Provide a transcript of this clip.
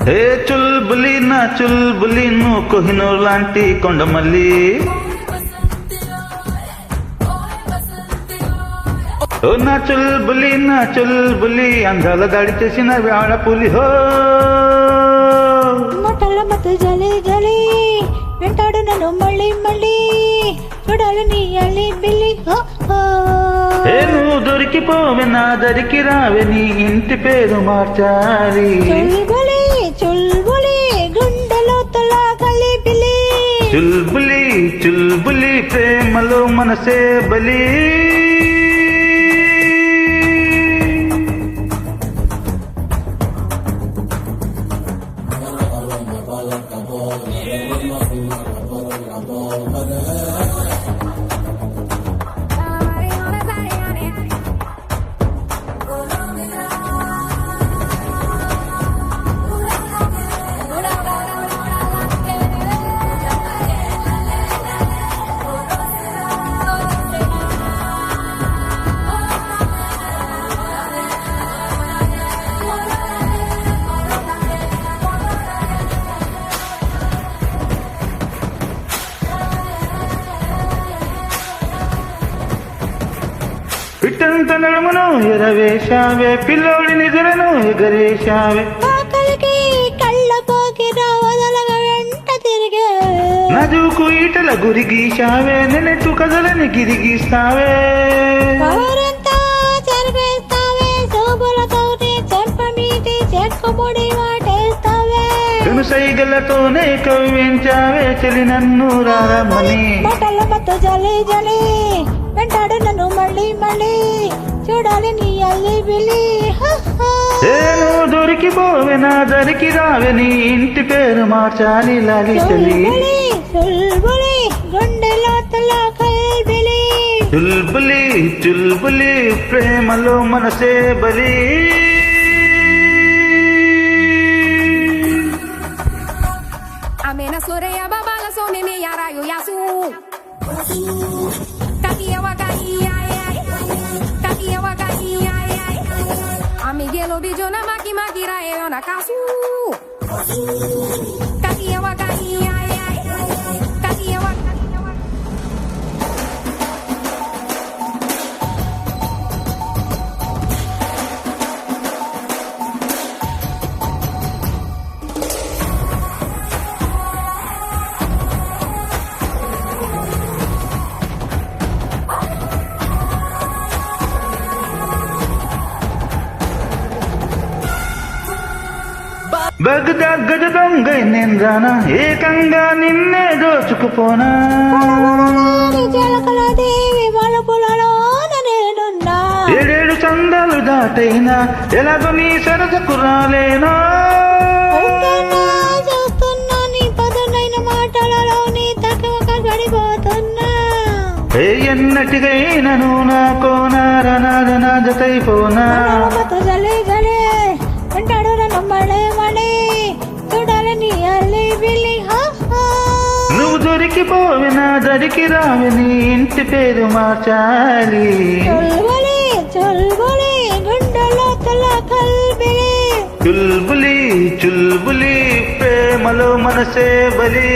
హే చుల్బులి నా చుల్బులి నువ్వు కోహినూర్ లాంటి కొండమల్లి. ఓ నా చుల్బులి అందాల దాడి చేసిన ఆడపులి. హో మటల మత జలి జలి వెంటాడు నన్ను మళ్ళీ మళ్ళీ చూడాలి నీ అల్లి బిల్లి. ఏ నువ్వు దొరికిపోవే నా దరికి రావే నీ ఇంటి పేరు మార్చాలి. చుల్బులి చుల్బులి గుండెలో తలా కలి బిల్లి. చుల్బులి చుల్బులి ప్రేమలో మనసే బలి. పిట్టంత నడుమును ఎరవేశావే పిల్లోడి నిధులను ఎగరేశావే. ఆకలికి కళ్ళ పోకిన వదలగా వెంట తిరిగే నదుకు ఈటల గురి గీశావే నెనెట్టు కదలని గిరిగీస్తావే. పవరంతా చెరిపేస్తావే శోభలతోనే చెంపమీటి చెక్కుముడి వాటేస్తావే. కనుసైగలతోనే కవ్వించావే చెలి నన్ను రారమ్మని. మటల మత జలి జలి వెంటాడు నన్ను మళ్ళీ మళ్ళీ చూడాలి నీ అల్లి బిల్లి. నేను దొరికిపోవే నా దరికి రావే నీ ఇంటి పేరు మార్చాలి లాలి చెలి. చుల్బులి గుండెలో తలా కల్బిలి. చుల్బులి చుల్బులి ప్రేమలో మనసే బలి. Amena soreya babala so mimi yarayo yasu. Takia wakai ay takia wakai ay amigelo bijona maki makira eona kasu. Takia wakai ay takia wakai. Baghdad గజ దొంగై నేను రానా ఏకంగా నిన్నే దోచుకుపోనా. జలకల దేవి మలపులలోన నేనున్నా. ఏడేడు చందాలు దాటైనా ఎలాగో నీ సరసకు రాలేనా. చూస్తున్నా నీ పదునైన మాటలలో నీ తక్కువ గడిపోతున్నా. ఏ ఎన్నటికైనా నువ్వు నా కోనారనాదనా జతైపోనా. జలే జలే అంటాడు నన్ను మళ్ళీ మళ్ళీ చూడాలి నీ అల్లి బిల్లి. నువ్వు దొరికిపోవే నా దరికి రావే నీ ఇంటి పేరు మార్చాలి. చుల్బులి చుల్బులి గుండెలో తలా కల్బిలి. చుల్బులి చుల్బులి ప్రేమలో మనసే బలి.